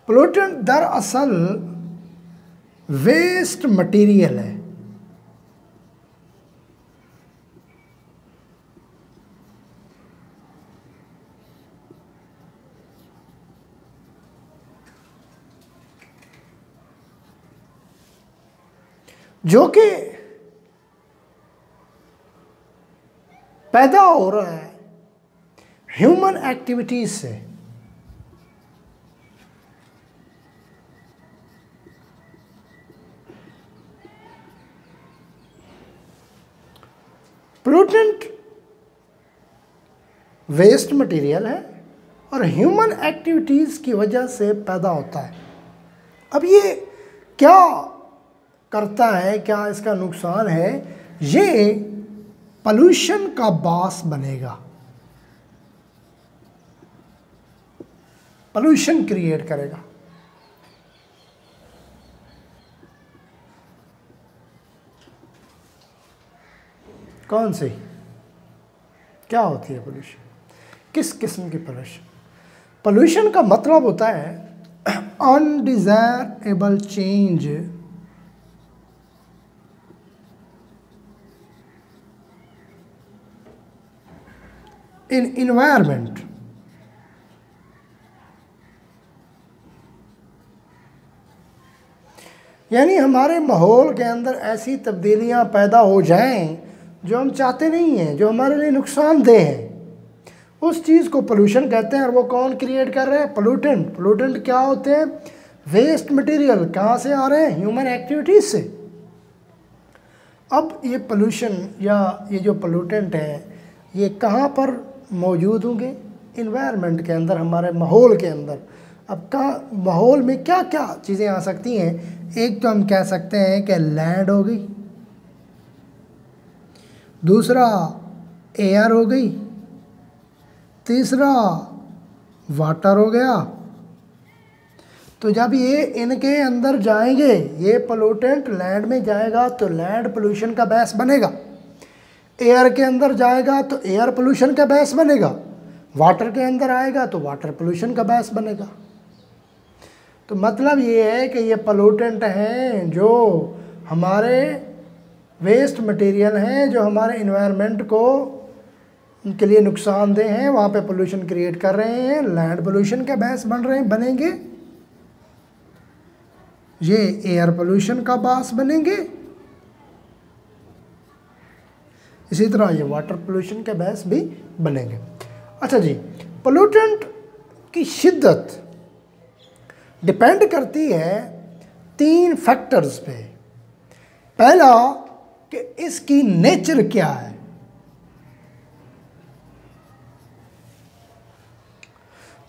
Pollutant दरअसल waste material है। जो कि पैदा हो रहा है ह्यूमन एक्टिविटीज से। पोल्यूटेंट वेस्ट मटेरियल है और ह्यूमन एक्टिविटीज की वजह से पैदा होता है। अब ये क्या करता है, क्या इसका नुकसान है? ये पोल्यूशन का बास बनेगा, पोल्यूशन क्रिएट करेगा। कौन सी, क्या होती है पोल्यूशन? किस किस्म की पोल्यूशन? पोल्यूशन का मतलब होता है अनडिजायरेबल चेंज इन इन्वायरमेंट। यानी हमारे माहौल के अंदर ऐसी तब्दीलियां पैदा हो जाएं जो हम चाहते नहीं हैं, जो हमारे लिए नुकसानदेह है, उस चीज़ को पोल्यूशन कहते हैं। और वो कौन क्रिएट कर रहे हैं? पोल्यूटेंट। पोल्यूटेंट क्या होते हैं? Waste material. कहाँ से आ रहे हैं? ह्यूमन एक्टिविटीज से। अब ये पोल्यूशन या ये जो पोल्यूटेंट है ये कहाँ पर मौजूद होंगे? इन्वायरमेंट के अंदर, हमारे माहौल के अंदर। अब कहाँ माहौल में क्या क्या चीज़ें आ सकती हैं? एक तो हम कह सकते हैं कि लैंड हो गई, दूसरा एयर हो गई, तीसरा वाटर हो गया। तो जब ये इनके अंदर जाएंगे, ये पोल्यूटेंट लैंड में जाएगा तो लैंड पोल्यूशन का बेस बनेगा, एयर के अंदर जाएगा तो एयर पोल्यूशन का बेस बनेगा, वाटर के अंदर आएगा तो वाटर पोल्यूशन का बेस बनेगा। तो मतलब ये है कि ये पोल्यूटेंट हैं जो हमारे वेस्ट मटेरियल हैं, जो हमारे इन्वायरमेंट को के लिए नुकसानदेह हैं, वहाँ पे पोल्यूशन क्रिएट कर रहे हैं, लैंड पोल्यूशन का बेस बन रहे हैं, बनेंगे। ये एयर पोल्यूशन का बेस बनेंगे, इसी तरह ये वाटर पोल्यूशन के बेस भी बनेंगे। अच्छा जी, पोल्यूटेंट की शिद्दत डिपेंड करती है 3 फैक्टर्स पे। पहला कि इसकी नेचर क्या है,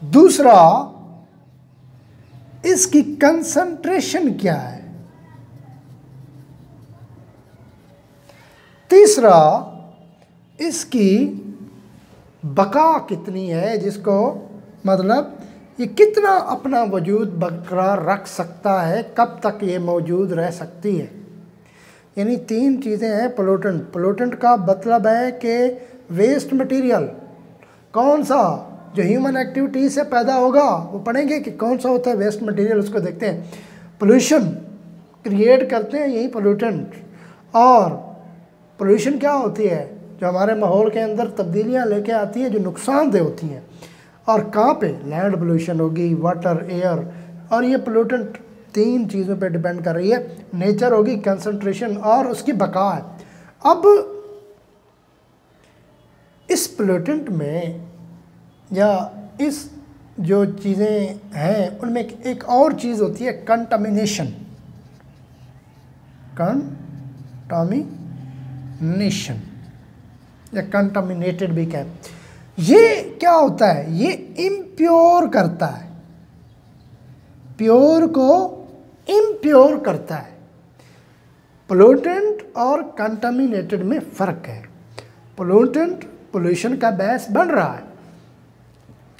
दूसरा इसकी कंसंट्रेशन क्या है, तीसरा इसकी बका कितनी है, जिसको मतलब ये कितना अपना वजूद बरकरार रख सकता है, कब तक ये मौजूद रह सकती है। यानी 3 चीज़ें हैं पोल्यूटेंट। पोल्यूटेंट का मतलब है कि वेस्ट मटेरियल कौन सा जो ह्यूमन एक्टिविटी से पैदा होगा, वो पढ़ेंगे कि कौन सा होता है वेस्ट मटेरियल, उसको देखते हैं। पोल्यूशन क्रिएट करते हैं यही पोल्यूटेंट। और पोल्यूशन क्या होती है? जो हमारे माहौल के अंदर तब्दीलियां लेके आती है, जो नुकसानदेह होती हैं। और कहाँ पे? लैंड पोल्यूशन होगी, वाटर, एयर। और ये पोल्यूटेंट 3 चीज़ों पे डिपेंड कर रही है। नेचर होगी, कंसंट्रेशन और उसकी बका है। अब इस पोल्यूटेंट में या इस जो चीज़ें हैं उनमें एक और चीज़ होती है कंटामिनेशन। कंटामिनेशन या कंटामिनेटेड भी कहें। ये क्या होता है? ये इम्प्योर करता है, प्योर को इम्प्योर करता है। पोल्यूटेंट और कंटामिनेटेड में फ़र्क है। पोल्यूटेंट पोल्यूशन का बेस बन रहा है,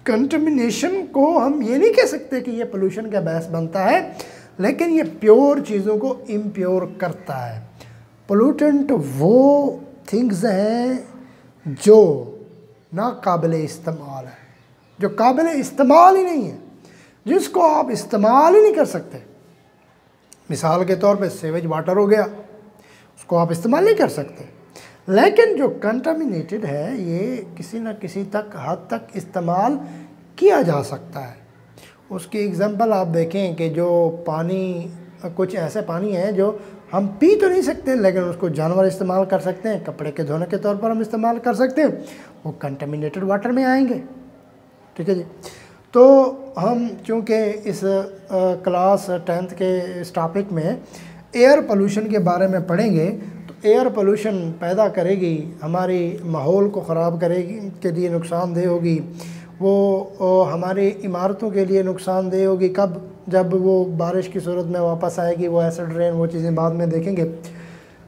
कंटामिनेशन को हम ये नहीं कह सकते कि ये पोल्यूशन का बेस बनता है, लेकिन ये प्योर चीज़ों को इम्प्योर करता है। पोल्यूटेंट वो थिंग्स हैं जो नाकाबिले इस्तेमाल है, जो काबिले इस्तेमाल ही नहीं है, जिसको आप इस्तेमाल ही नहीं कर सकते। मिसाल के तौर पे सेवेज वाटर हो गया, उसको आप इस्तेमाल नहीं कर सकते। लेकिन जो कंटामिनेटेड है ये किसी न किसी तक हद तक इस्तेमाल किया जा सकता है। उसकी एग्जांपल आप देखें कि जो पानी, कुछ ऐसे पानी है जो हम पी तो नहीं सकते लेकिन उसको जानवर इस्तेमाल कर सकते हैं, कपड़े के धोने के तौर पर हम इस्तेमाल कर सकते हैं, वो कंटामिनेटेड वाटर में आएंगे। ठीक है जी। तो हम चूँकि इस क्लास 10th के इस टॉपिक में एयर पोल्यूशन के बारे में पढ़ेंगे, तो एयर पोल्यूशन पैदा करेगी, हमारी माहौल को ख़राब करेगी, के लिए नुकसानदेह होगी, वो हमारी इमारतों के लिए नुकसानदेह होगी। कब? जब वो बारिश की सूरत में वापस आएगी, वो एसिड रेन, वो चीज़ें बाद में देखेंगे।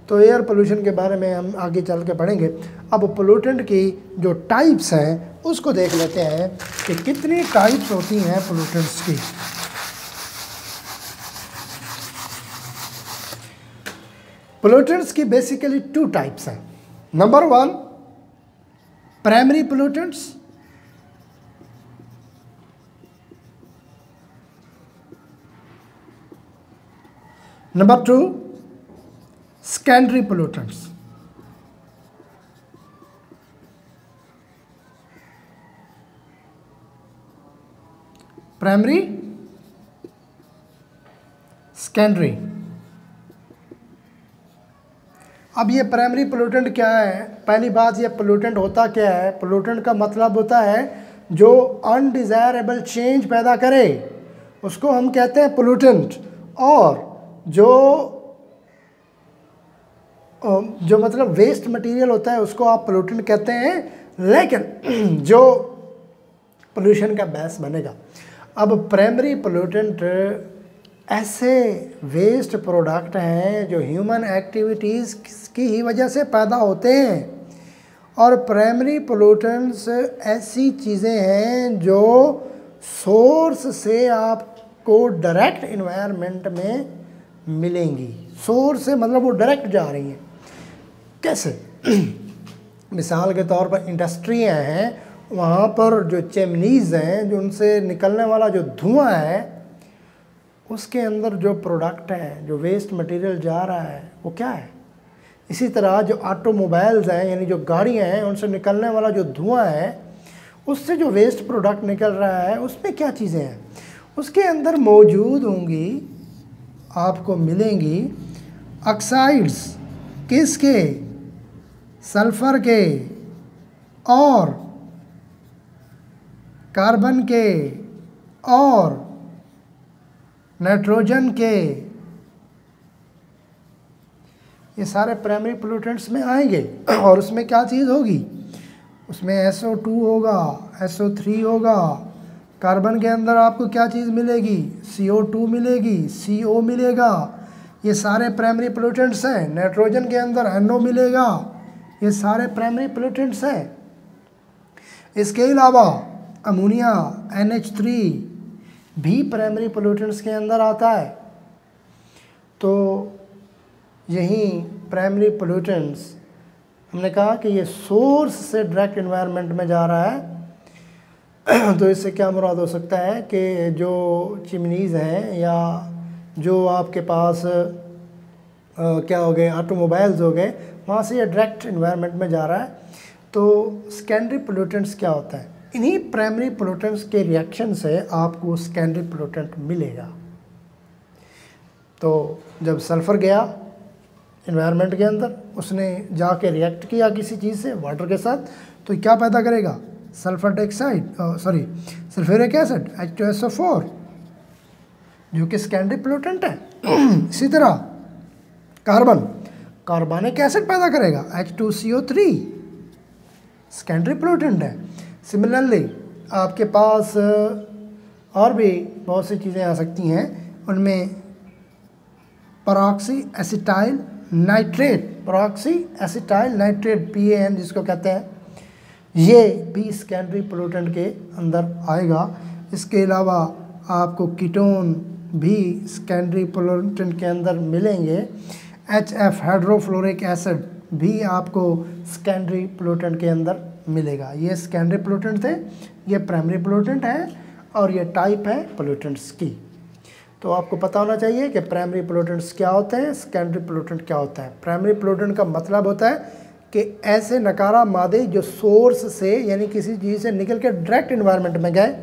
तो एयर पोल्यूशन के बारे में हम आगे चल के पढ़ेंगे। अब पोल्यूटेंट की जो टाइप्स हैं उसको देख लेते हैं कि कितनी टाइप्स होती हैं पोल्यूटेंट्स की। पोल्यूटेंट्स की बेसिकली 2 टाइप्स हैं। Number 1 primary pollutants, number 2 secondary pollutants. Primary, secondary. अब ये प्राइमरी पोल्यूटेंट क्या है? पहली बात, ये पोल्यूटेंट होता क्या है? पोल्यूटेंट का मतलब होता है जो अनडिज़ायरेबल चेंज पैदा करे, उसको हम कहते हैं पोल्यूटेंट। और जो मतलब वेस्ट मटेरियल होता है उसको आप पोल्यूटेंट कहते हैं। लेकिन जो पोल्यूशन का बेस बनेगा, अब प्राइमरी पोल्यूटेंट ऐसे वेस्ट प्रोडक्ट हैं जो ह्यूमन एक्टिविटीज़ की ही वजह से पैदा होते हैं। और प्राइमरी पोल्यूटेंट्स ऐसी चीज़ें हैं जो सोर्स से आपको डायरेक्ट इन्वायरमेंट में मिलेंगी। सोर्स से मतलब वो डायरेक्ट जा रही हैं। कैसे? मिसाल के तौर पर इंडस्ट्रियाँ हैं, वहाँ पर जो चिमनीज़ हैं, जो उनसे निकलने वाला जो धुआं है, उसके अंदर जो प्रोडक्ट है, जो वेस्ट मटेरियल जा रहा है, वो क्या है? इसी तरह जो ऑटोमोबाइल्स हैं, यानी जो गाड़ियाँ हैं, उनसे निकलने वाला जो धुआं है, उससे जो वेस्ट प्रोडक्ट निकल रहा है, उसमें क्या चीज़ें हैं? उसके अंदर मौजूद होंगी, आपको मिलेंगी ऑक्साइड्स, किसके? सल्फ़र के और कार्बन के और नाइट्रोजन के। ये सारे प्राइमरी पोल्यूटेंट्स में आएंगे। और उसमें क्या चीज़ होगी? उसमें SO2 होगा, SO3 होगा। कार्बन के अंदर आपको क्या चीज़ मिलेगी? CO2 मिलेगी, CO मिलेगा। ये सारे प्राइमरी पोल्यूटेंट्स हैं। नाइट्रोजन के अंदर NO मिलेगा। ये सारे प्राइमरी पोल्यूटेंट्स हैं। इसके अलावा अमोनिया NH3 भी प्राइमरी पोल्यूटेंट्स के अंदर आता है। तो यही प्राइमरी पोल्यूटेंट्स, हमने कहा कि ये सोर्स से डायरेक्ट एनवायरनमेंट में जा रहा है। तो इससे क्या मुराद हो सकता है कि जो चिमनीज़ हैं या जो आपके पास क्या हो गए, ऑटोमोबाइल्स हो गए, वहाँ से ये डायरेक्ट एनवायरनमेंट में जा रहा है। तो सेकेंडरी पोल्यूटेंट्स क्या होता है? इन्हीं प्राइमरी पोल्यूटेंट्स के रिएक्शन से आपको सेकेंडरी पोल्यूटेंट मिलेगा। तो जब सल्फ़र गया एनवायरनमेंट के अंदर, उसने जाके रिएक्ट किया किसी चीज़ से, वाटर के साथ, तो क्या पैदा करेगा? Sulphur dioxide, sulphuric acid H2SO4, जो कि सेकेंडरी पोल्यूटेंट है। इसी तरह कार्बनिक एसिड पैदा करेगा H2CO3, सेकेंडरी पोल्यूटेंट है। सिमिलरली आपके पास और भी बहुत सी चीज़ें आ सकती हैं, उनमें परऑक्सी एसिटाइल नाइट्रेट, PAN जिसको कहते हैं, ये भी सेकेंडरी पोल्यूटेंट के अंदर आएगा। इसके अलावा आपको कीटोन भी सेकेंडरी पोल्यूटेंट के अंदर मिलेंगे। HF हाइड्रोफ्लोरिक एसिड भी आपको सेकेंडरी पोल्यूटेंट के अंदर मिलेगा। ये सेकेंडरी पोल्यूटेंट थे, ये प्राइमरी पोल्यूटेंट है। और ये टाइप है पोल्यूटेंट्स की। तो आपको पता होना चाहिए कि प्राइमरी पोल्यूटेंट्स क्या होते हैं, सेकेंडरी पोल्यूटेंट क्या होता है। प्राइमरी पोल्यूटेंट का मतलब होता है कि ऐसे नकारा मादे जो सोर्स से यानी किसी चीज़ से निकल के डायरेक्ट इन्वायरमेंट में गए